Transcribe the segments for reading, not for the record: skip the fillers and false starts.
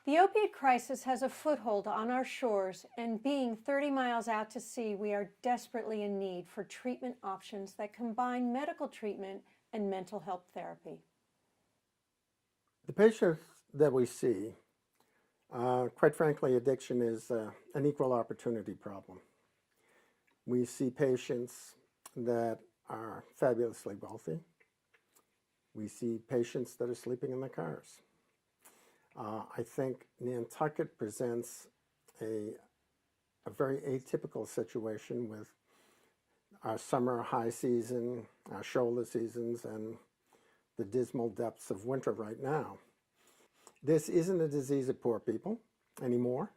The opiate crisis has a foothold on our shores, and being 30 miles out to sea, we are desperately in need for treatment options that combine medical treatment and mental health therapy. The patients that we see, quite frankly, addiction is an equal opportunity problem. We see patients that are fabulously wealthy. We see patients that are sleeping in their cars. I think Nantucket presents a very atypical situation with our summer high season, our shoulder seasons, and the dismal depths of winter right now. This isn't a disease of poor people anymore.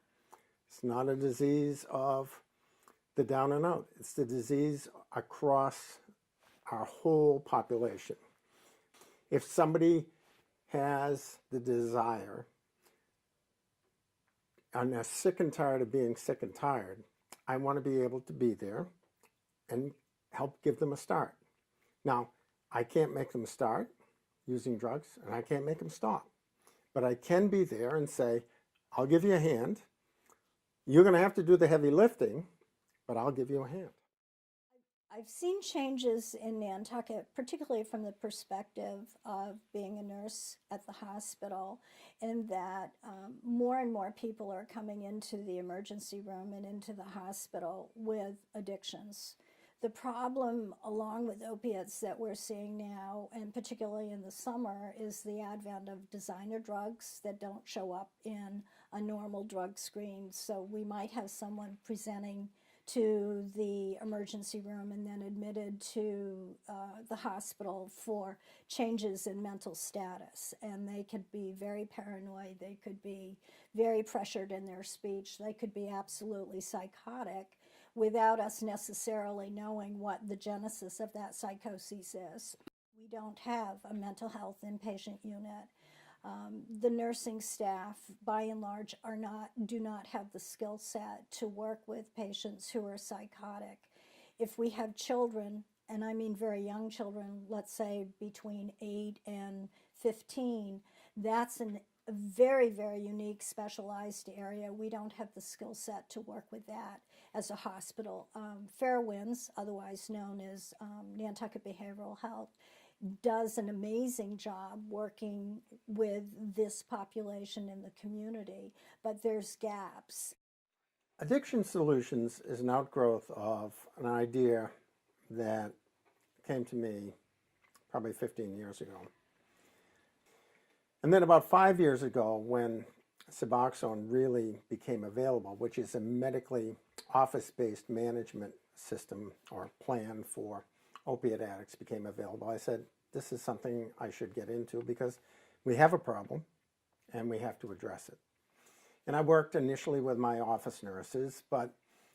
It's not a disease of the down and out. It's the disease across our whole population. If somebody has the desire and are sick and tired of being sick and tired, I want to be able to be there and help give them a start. Now, I can't make them start using drugs, and I can't make them stop. But I can be there and say, I'll give you a hand. You're going to have to do the heavy lifting, but I'll give you a hand. I've seen changes in Nantucket, particularly from the perspective of being a nurse at the hospital, in that more and more people are coming into the emergency room and into the hospital with addictions. The problem, along with opiates, that we're seeing now, and particularly in the summer, is the advent of designer drugs that don't show up in a normal drug screen. So we might have someone presenting to the emergency room and then admitted to the hospital for changes in mental status. And they could be very paranoid, they could be very pressured in their speech, they could be absolutely psychotic without us necessarily knowing what the genesis of that psychosis is. We don't have a mental health inpatient unit. The nursing staff, by and large, do not have the skill set to work with patients who are psychotic. If we have children, and I mean very young children, let's say between 8 and 15, that's a very, very unique, specialized area. We don't have the skill set to work with that as a hospital. Fairwinds, otherwise known as Nantucket Behavioral Health, does an amazing job working with this population in the community, but there's gaps. Addiction Solutions is an outgrowth of an idea that came to me probably 15 years ago. And then about 5 years ago, when Suboxone really became available, which is a medically office-based management system or plan for opiate addicts, became available, I said, this is something I should get into because we have a problem and we have to address it. And I worked initially with my office nurses, but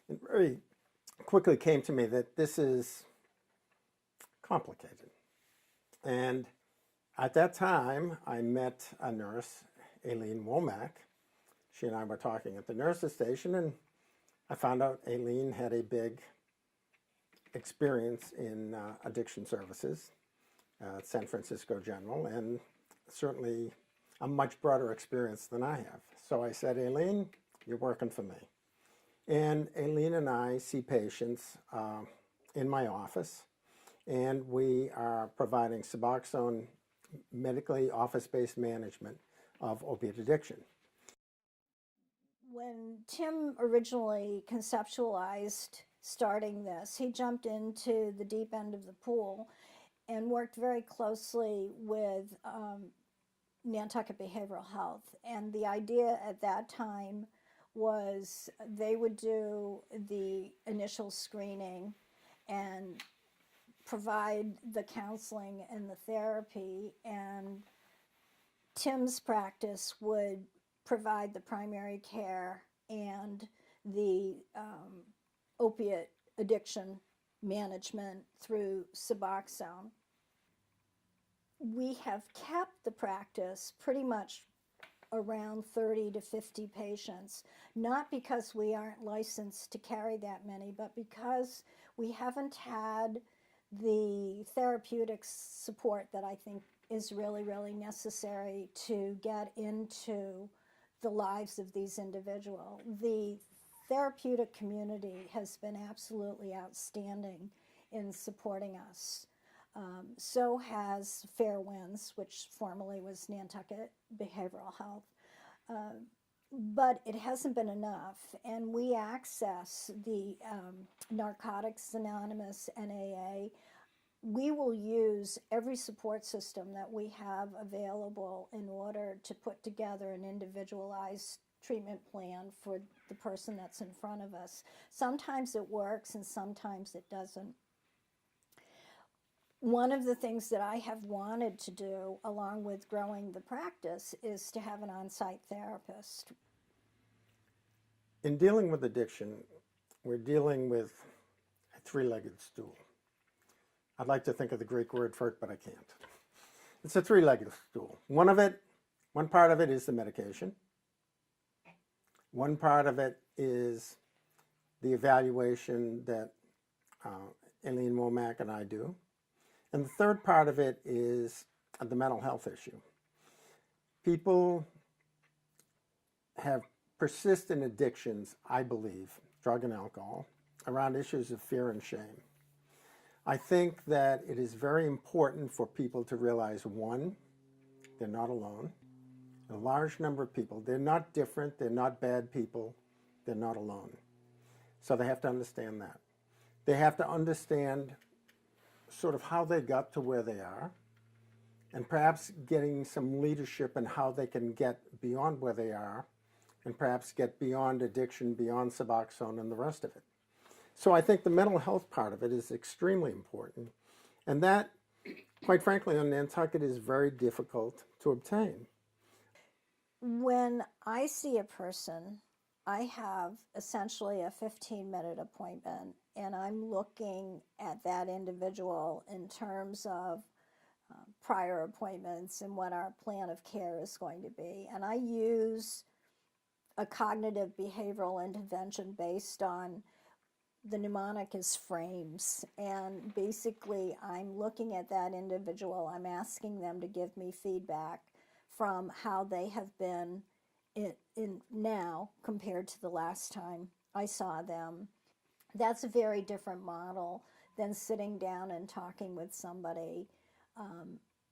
it very quickly came to me that this is complicated. And at that time, I met a nurse, Aileen Womack. She and I were talking at the nurses station, and I found out Aileen had a big experience in addiction services at San Francisco General, and certainly a much broader experience than I have. So I said, Aileen, you're working for me. And Aileen and I see patients in my office, and we are providing Suboxone medically office-based management of opiate addiction. When Tim originally conceptualized starting this, he jumped into the deep end of the pool and worked very closely with Nantucket Behavioral Health. And the idea at that time was they would do the initial screening and provide the counseling and the therapy, and Tim's practice would provide the primary care and the opiate addiction management through Suboxone. We have kept the practice pretty much around 30 to 50 patients, not because we aren't licensed to carry that many, but because we haven't had the therapeutic support that I think is really, really necessary to get into the lives of these individuals. The therapeutic community has been absolutely outstanding in supporting us. So has Fair Winds, which formerly was Nantucket Behavioral Health. But it hasn't been enough, and we access the Narcotics Anonymous, NAA. We will use every support system that we have available in order to put together an individualized treatment plan for the person that's in front of us. Sometimes it works and sometimes it doesn't. One of the things that I have wanted to do, along with growing the practice, is to have an on-site therapist. In dealing with addiction, we're dealing with a three-legged stool. I'd like to think of the Greek word for it, but I can't. It's a three-legged stool. One part of it is the medication. One part of it is the evaluation that Aileen Womack and I do. And the third part of it is the mental health issue. People have persistent addictions, I believe, drug and alcohol, around issues of fear and shame. I think that it is very important for people to realize, one, they're not alone. A large number of people, they're not different, they're not bad people, they're not alone. So they have to understand that. They have to understand sort of how they got to where they are, and perhaps getting some leadership in how they can get beyond where they are, and perhaps get beyond addiction, beyond Suboxone and the rest of it. So I think the mental health part of it is extremely important. And that, quite frankly, on Nantucket is very difficult to obtain. When I see a person, I have essentially a 15-minute appointment, and I'm looking at that individual in terms of prior appointments and what our plan of care is going to be. And I use a cognitive behavioral intervention based on the mnemonic is frames. And basically, I'm looking at that individual. I'm asking them to give me feedback from how they have been in now compared to the last time I saw them. That's a very different model than sitting down and talking with somebody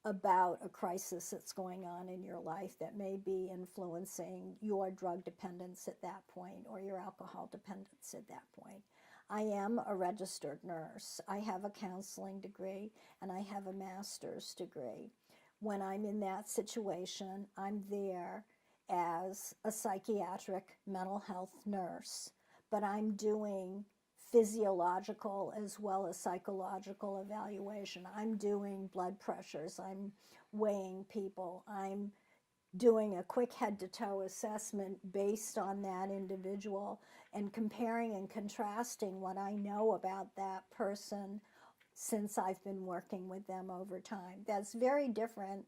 about a crisis that's going on in your life that may be influencing your drug dependence at that point or your alcohol dependence at that point. I am a registered nurse. I have a counseling degree and I have a master's degree. When I'm in that situation, I'm there as a psychiatric mental health nurse, but I'm doing physiological as well as psychological evaluation. I'm doing blood pressures, I'm weighing people, I'm doing a quick head-to-toe assessment based on that individual and comparing and contrasting what I know about that person since I've been working with them over time. That's very different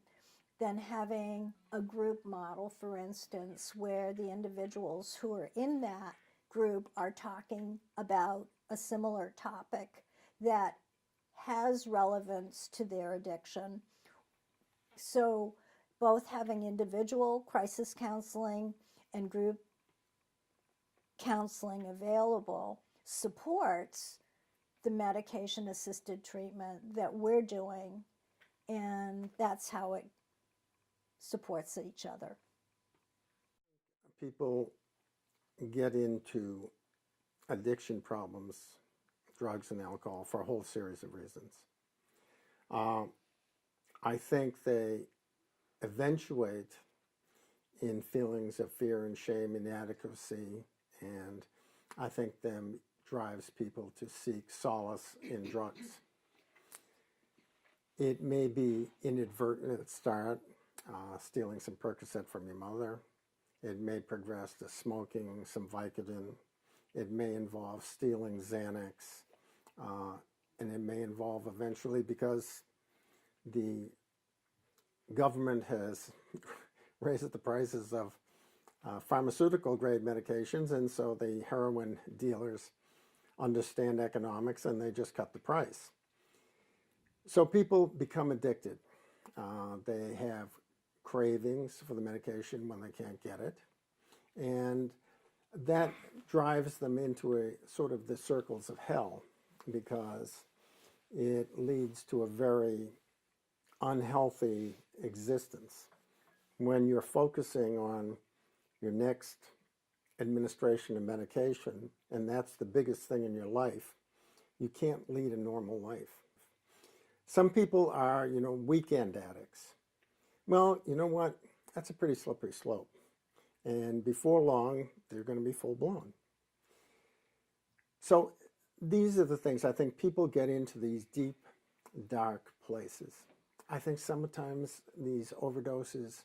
than having a group model, for instance, where the individuals who are in that group are talking about a similar topic that has relevance to their addiction. So both having individual crisis counseling and group counseling available supports the medication-assisted treatment that we're doing, and that's how it supports each other. People get into addiction problems, drugs and alcohol, for a whole series of reasons. I think they eventuate in feelings of fear and shame, inadequacy, and I think them drives people to seek solace in drugs. It may be inadvertent at the start, stealing some Percocet from your mother. It may progress to smoking some Vicodin. It may involve stealing Xanax. And it may involve eventually, because the government has raised the prices of pharmaceutical grade medications, and so the heroin dealers understand economics and they just cut the price. So people become addicted. They have cravings for the medication when they can't get it. And that drives them into a sort of the circles of hell, because it leads to a very unhealthy existence. When you're focusing on your next administration of medication, and that's the biggest thing in your life, you can't lead a normal life. Some people are, weekend addicts. Well, you know what? That's a pretty slippery slope. And before long, they're going to be full blown. So these are the things. I think people get into these deep, dark places. I think sometimes these overdoses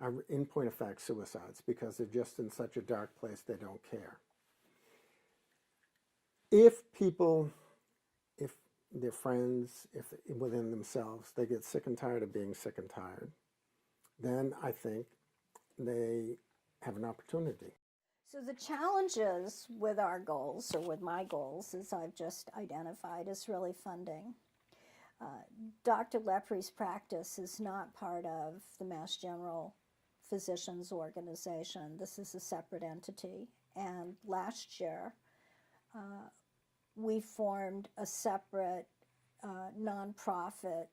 are, in point of fact, suicides, because they're just in such a dark place they don't care. If their friends, if within themselves, they get sick and tired of being sick and tired, then I think they have an opportunity. So the challenges with our goals, or with my goals, as I've just identified, is really funding. Dr. Leprie's practice is not part of the Mass General Physicians Organization. This is a separate entity. And last year, we formed a separate nonprofit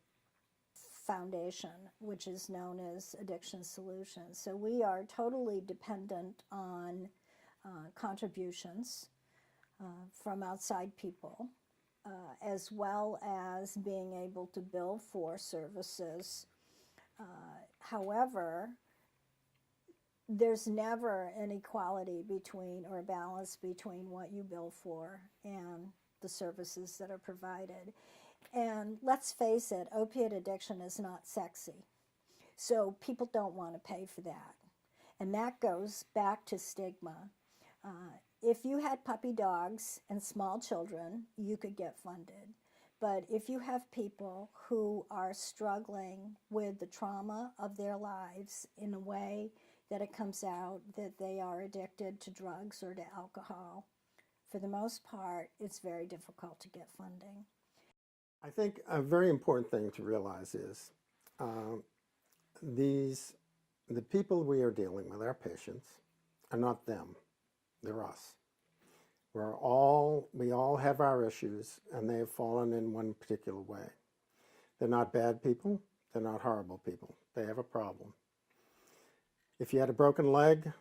foundation, which is known as Addiction Solutions. So we are totally dependent on contributions from outside people, as well as being able to bill for services. However, there's never an equality between, or a balance between, what you bill for and the services that are provided. And let's face it, opiate addiction is not sexy. So people don't want to pay for that. And that goes back to stigma. If you had puppy dogs and small children, you could get funded. But if you have people who are struggling with the trauma of their lives in a way that it comes out that they are addicted to drugs or to alcohol, for the most part, it's very difficult to get funding. I think a very important thing to realize is the people we are dealing with, our patients, are not them. They're us. We all have our issues, and they have fallen in one particular way. They're not bad people. They're not horrible people. They have a problem. If you had a broken leg,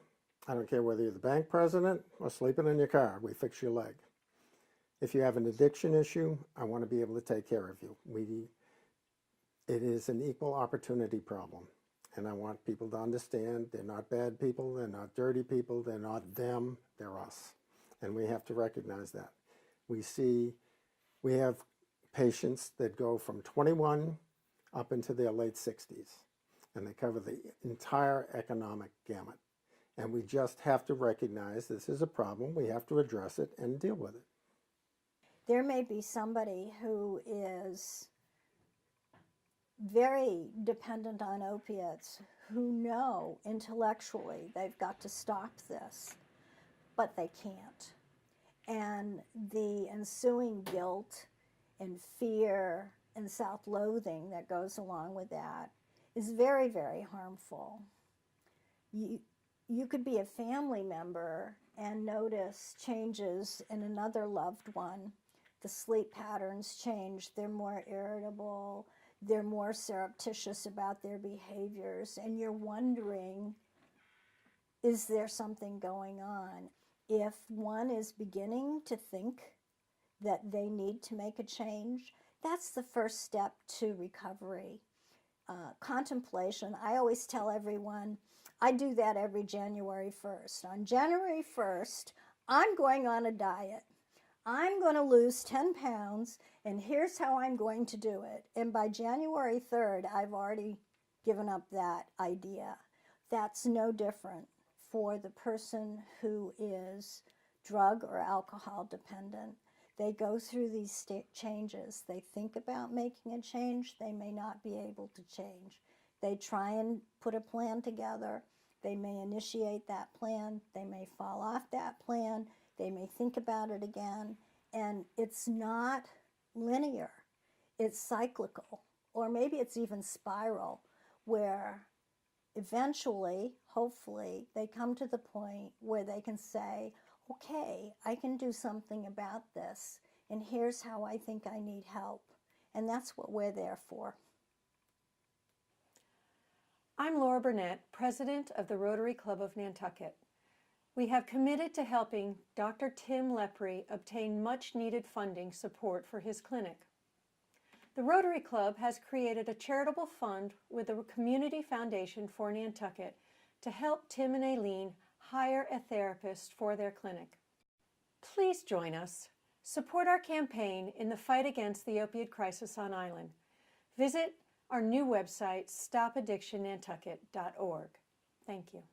I don't care whether you're the bank president or sleeping in your car, we fix your leg. If you have an addiction issue, I want to be able to take care of you. It is an equal opportunity problem. And I want people to understand they're not bad people, they're not dirty people, they're not them, they're us. And we have to recognize that. We have patients that go from 21 up into their late 60s, and they cover the entire economic gamut. And we just have to recognize this is a problem, we have to address it and deal with it. There may be somebody who is very dependent on opiates, who know intellectually they've got to stop this, but they can't. And the ensuing guilt and fear and self-loathing that goes along with that is very, very harmful. You could be a family member and notice changes in another loved one. The sleep patterns change, they're more irritable, they're more surreptitious about their behaviors, and you're wondering, is there something going on? If one is beginning to think that they need to make a change, that's the first step to recovery. Contemplation, I always tell everyone, I do that every January 1st. On January 1st, I'm going on a diet. I'm going to lose 10 pounds, and here's how I'm going to do it. And by January 3rd, I've already given up that idea. That's no different for the person who is drug or alcohol dependent. They go through these changes. They think about making a change. They may not be able to change. They try and put a plan together. They may initiate that plan. They may fall off that plan. They may think about it again. And it's not linear. It's cyclical. Or maybe it's even spiral, where eventually, hopefully they come to the point where they can say, okay, I can do something about this, and here's how I think I need help. And that's what we're there for. I'm Laura Burnett, President of the Rotary Club of Nantucket. We have committed to helping Dr. Tim Lepre obtain much-needed funding support for his clinic. The Rotary Club has created a charitable fund with the Community Foundation for Nantucket to help Tim and Aileen hire a therapist for their clinic. Please join us. Support our campaign in the fight against the opioid crisis on island. Visit our new website, stopaddictionnantucket.org. Thank you.